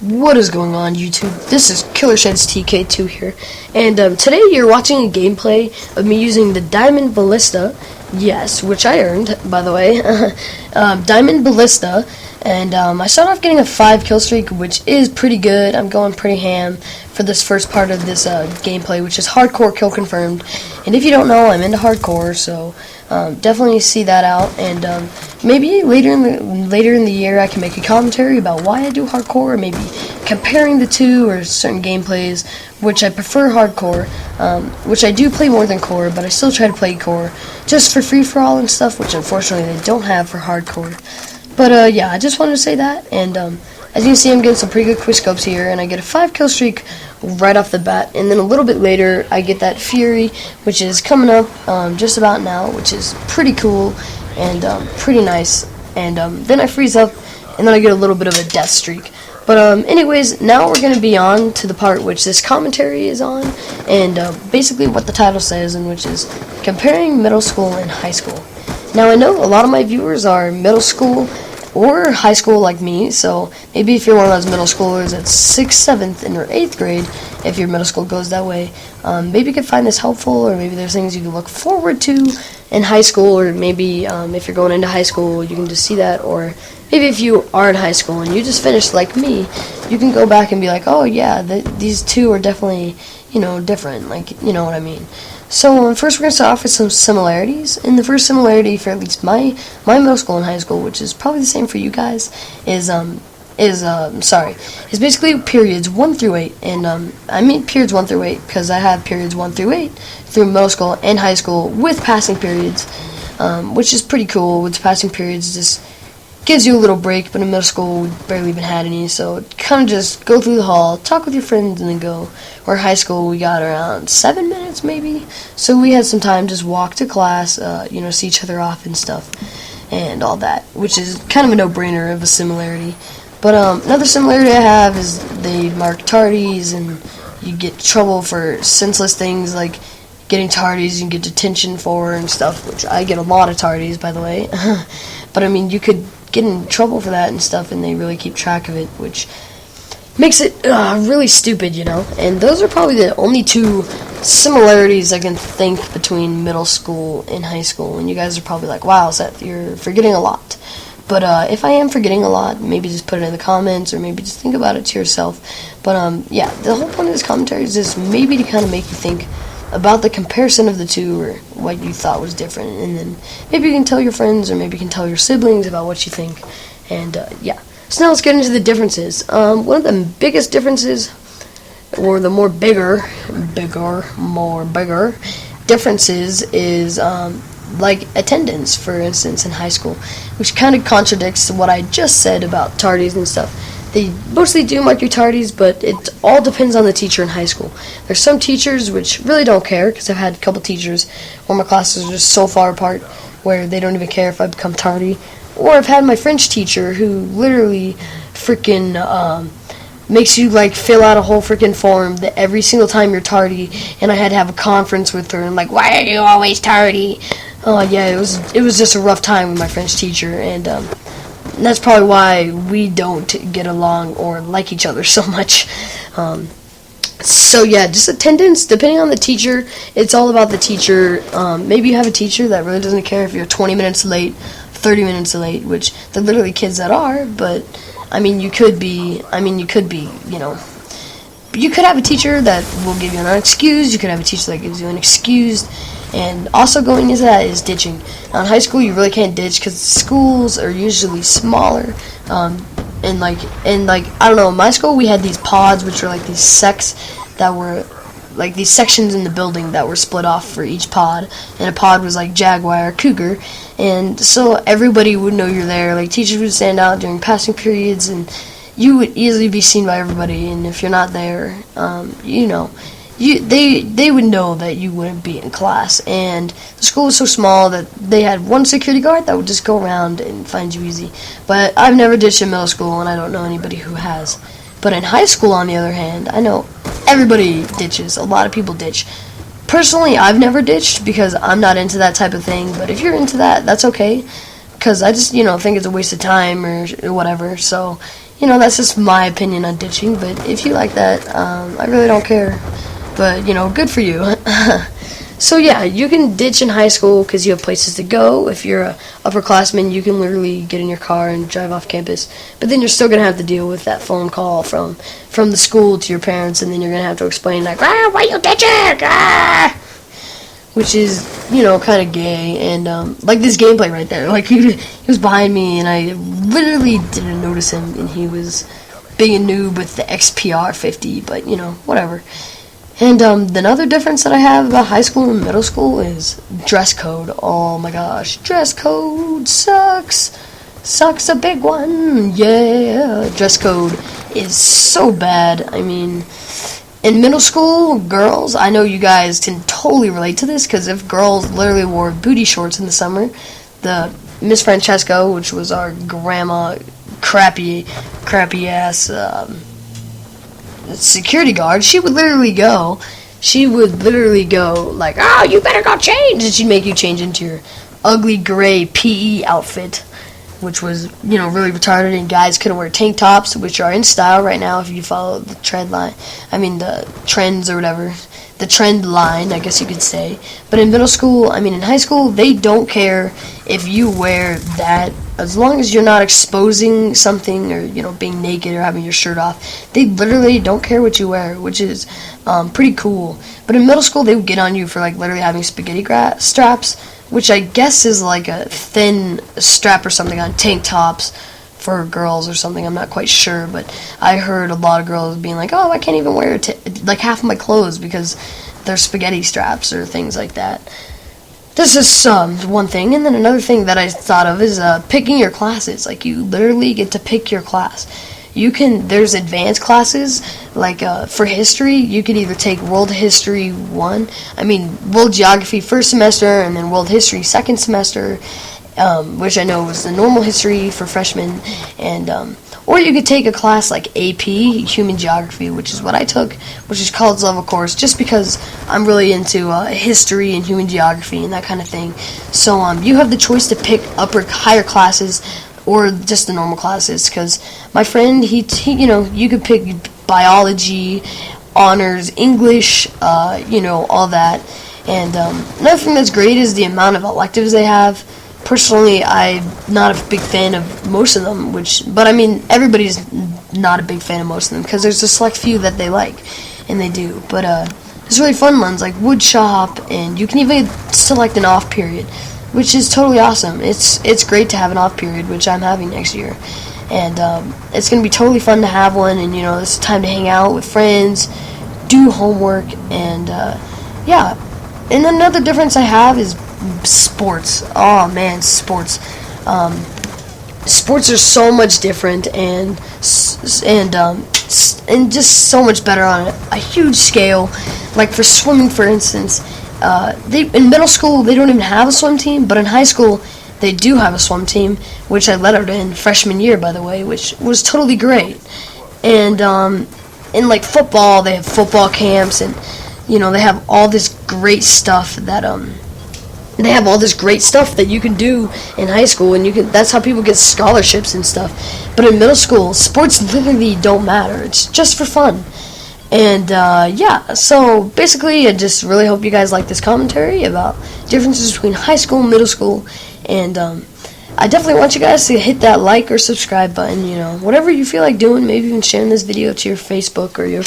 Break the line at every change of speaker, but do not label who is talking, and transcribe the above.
What is going on, YouTube? This is Killer Sheds TK2 here, and today you're watching a gameplay of me using the Diamond Ballista, yes, which I earned, by the way, Diamond Ballista, and I started off getting a 5 kill streak, which is pretty good. I'm going pretty ham for this first part of this gameplay, which is hardcore kill confirmed, and if you don't know, I'm into hardcore, so definitely see that out, and maybe later in the year I can make a commentary about why I do hardcore, or maybe comparing the two or certain gameplays, which I prefer hardcore, which I do play more than core, but I still try to play core just for free-for-all and stuff, which unfortunately they don't have for hardcore. But yeah, I just wanted to say that, and as you can see, I'm getting some pretty good quickscopes here, and I get a 5 kill streak right off the bat, and then a little bit later I get that Fury, which is coming up just about now, which is pretty cool and pretty nice, and then I freeze up, and then I get a little bit of a death streak. But anyways, now we're going to be on to the part which this commentary is on, and basically what the title says, and which is comparing middle school and high school. Now I know a lot of my viewers are middle school or high school like me, so maybe if you're one of those middle schoolers at 6th, 7th, and or 8th grade, if your middle school goes that way, maybe you could find this helpful, or maybe there's things you can look forward to in high school, or maybe if you're going into high school, you can just see that, or maybe if you are in high school and you just finished like me, you can go back and be like, oh yeah, these two are definitely, different, like, you know what I mean. So first we're going to start off with some similarities, and the first similarity for at least my middle school and high school, which is probably the same for you guys, is basically periods 1 through 8, and I mean periods 1 through 8 because I have periods 1 through 8 through middle school and high school with passing periods, which is pretty cool. With passing periods, just gives you a little break, but in middle school we barely even had any, so kind of just go through the hall, talk with your friends, and then go. Where high school we got around 7 minutes maybe, so we had some time just walk to class, see each other off and stuff, and all that, which is kind of a no-brainer of a similarity. But another similarity I have is they mark tardies, and you get trouble for senseless things like getting tardies, you can get detention for and stuff, which I get a lot of tardies, by the way. But I mean, you could get in trouble for that and stuff, and they really keep track of it, which makes it really stupid, and those are probably the only two similarities I can think between middle school and high school, and you guys are probably like, wow, Seth, you're forgetting a lot. But if I am forgetting a lot, maybe just put it in the comments, or maybe just think about it to yourself. But yeah, the whole point of this commentary is just maybe to kind of make you think about the comparison of the two, or what you thought was different, and then maybe you can tell your friends, or maybe you can tell your siblings about what you think, and yeah. So now let's get into the differences. One of the biggest differences, or the more bigger differences is like attendance, for instance, in high school, which kind of contradicts what I just said about tardies and stuff. They mostly do mark your tardies, but it all depends on the teacher in high school. There's some teachers which really don't care, because I've had a couple teachers where my classes are just so far apart where they don't even care if I become tardy. Or I've had my French teacher who literally freaking makes you like fill out a whole freaking form that every single time you're tardy, and I had to have a conference with her and like, why are you always tardy? Oh yeah, it was just a rough time with my French teacher, and that's probably why we don't get along or like each other so much. So yeah, just attendance, depending on the teacher, it's all about the teacher. Maybe you have a teacher that really doesn't care if you're 20 minutes late, 30 minutes late, which they're literally kids that are, but I mean, you could be, you could have a teacher that will give you an unexcused, you could have a teacher that gives you an excused, and also going into that is ditching. Now in high school, you really can't ditch because schools are usually smaller, and like, I don't know, in my school we had these pods, which were like these sects that were like these sections in the building that were split off for each pod, and a pod was like Jaguar, Cougar, and so everybody would know you're there. Like teachers would stand out during passing periods, and you would easily be seen by everybody, and if you're not there, they would know that you wouldn't be in class. And the school was so small that they had one security guard that would just go around and find you easy. But I've never ditched in middle school, and I don't know anybody who has. But in high school, on the other hand, I know everybody ditches. A lot of people ditch. Personally, I've never ditched because I'm not into that type of thing. But if you're into that, that's okay. Because I just, think it's a waste of time or whatever. So, you know, that's just my opinion on ditching. But if you like that, I really don't care. But, you know, good for you. So yeah, you can ditch in high school because you have places to go. If you're a upperclassman, you can literally get in your car and drive off campus. But then you're still gonna have to deal with that phone call from the school to your parents, and then you're gonna have to explain like, why you ditching? Which is, you know, kind of gay. And like this gameplay right there, like he was behind me, and I literally didn't notice him, and he was being a noob with the XPR 50. But you know, whatever. And another difference that I have about high school and middle school is dress code. Oh my gosh, dress code sucks. Sucks a big one. Yeah, dress code is so bad. I mean, in middle school, girls, I know you guys can totally relate to this, because if girls literally wore booty shorts in the summer, the Miss Francesca, which was our grandma, crappy ass security guard, she would literally go like, oh, you better go change, and she'd make you change into your ugly gray PE outfit, which was, you know, really retarded. And guys couldn't wear tank tops, which are in style right now if you follow the the trends or whatever, the trend line, I guess you could say. But in middle school, I mean in high school, they don't care if you wear that, as long as you're not exposing something, or, you know, being naked or having your shirt off. They literally don't care what you wear, which is pretty cool. But in middle school, they would get on you for like literally having spaghetti straps, which I guess is like a thin strap or something on tank tops for girls or something. I'm not quite sure, but I heard a lot of girls being like, oh, I can't even wear like half of my clothes because they're spaghetti straps or things like that. This is one thing. And then another thing that I thought of is picking your classes. Like, you literally get to pick your class. There's advanced classes, like for history, you could either take World History World Geography first semester, and then World History second semester, which I know was the normal history for freshmen, and or you could take a class like AP, Human Geography, which is what I took, which is college level course, just because I'm really into history and human geography and that kind of thing. So you have the choice to pick higher classes or just the normal classes, because my friend, he you know, you could pick biology, honors, English, you know, all that. And another thing that's great is the amount of electives they have. Personally, I'm not a big fan of most of them, but I mean, everybody's not a big fan of most of them, because there's a select few that they like, and they do. But there's really fun ones like wood shop, and you can even select an off period, which is totally awesome. It's great to have an off period, which I'm having next year, and it's gonna be totally fun to have one. And you know, it's time to hang out with friends, do homework, and yeah. And another difference I have is sports. Oh man, sports. Sports are so much different and just so much better on a huge scale. Like for swimming, for instance, in middle school they don't even have a swim team, but in high school they do have a swim team, which I led out in freshman year, by the way, which was totally great. And in like football, they have football camps, and you know, they have all this great stuff that you can do in high school, and that's how people get scholarships and stuff. But in middle school, sports literally don't matter. It's just for fun. And yeah, so basically I just really hope you guys like this commentary about differences between high school and middle school. And I definitely want you guys to hit that like or subscribe button, you know, whatever you feel like doing, maybe even sharing this video to your Facebook or your